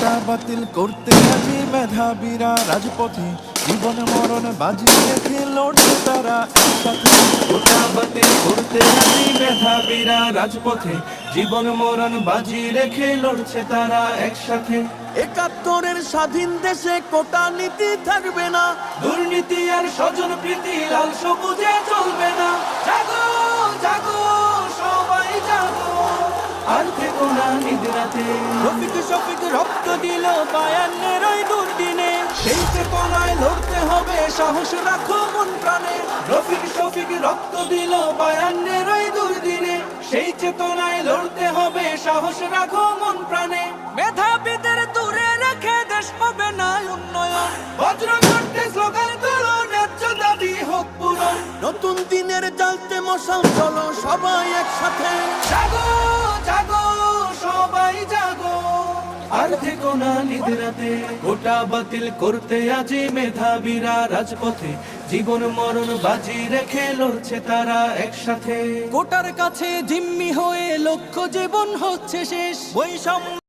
কোটা বাতিল করতে আজি মেধাবীরা রাজপথে, জীবন মরণ বাজি রেখে লড়ছে তারা একসাথে। কোটা বাতিল করতে আজি মেধাবীরা রাজপথে, জীবন মরণ বাজি রেখে লড়ছে তারা একসাথে। ৭১-এর স্বাধীন দেশে কোটা নীতি থাকবে না, দুর্নীতি আর স্বজন প্রীতি লাল সবুজে চলবে না। জাগো জাগো সবাই জাগো, আর থেকো না নিদ্রাতে। রফিক শফিক রক্ত দিল ৫২-এর ওই দুর্দিনে, সেই চেতনায় লড়তে হবে, সাহস রাখো মন প্রাণে। রফিক শফিক রক্ত দিল ৫২-এর ওই দুর্দিনে, সেই চেতনায় লড়তে হবে, সাহস রাখো মন প্রাণে। মেধাবীদের দূরে রেখে দেশ হবে না উন্নয়ন। বজ্র করতে স্লোগান তোলো, ন্যায্য দাবি হোক পূরণ। নতুন দিনের জ্বালতে মশাল, চলো সবাই একসাথে। জাগো জাগো সবাই জাগো, আর থেকো না নিদ্রাতে। কোটা বাতিল করতে আজি মেধাবীরা রাজপথে, জীবন মরণ বাজি রেখে লড়ছে তারা একসাথে। কোটার কাছে জিম্মি হয়ে লক্ষ্য জীবন হচ্ছে শেষ। বৈষম্য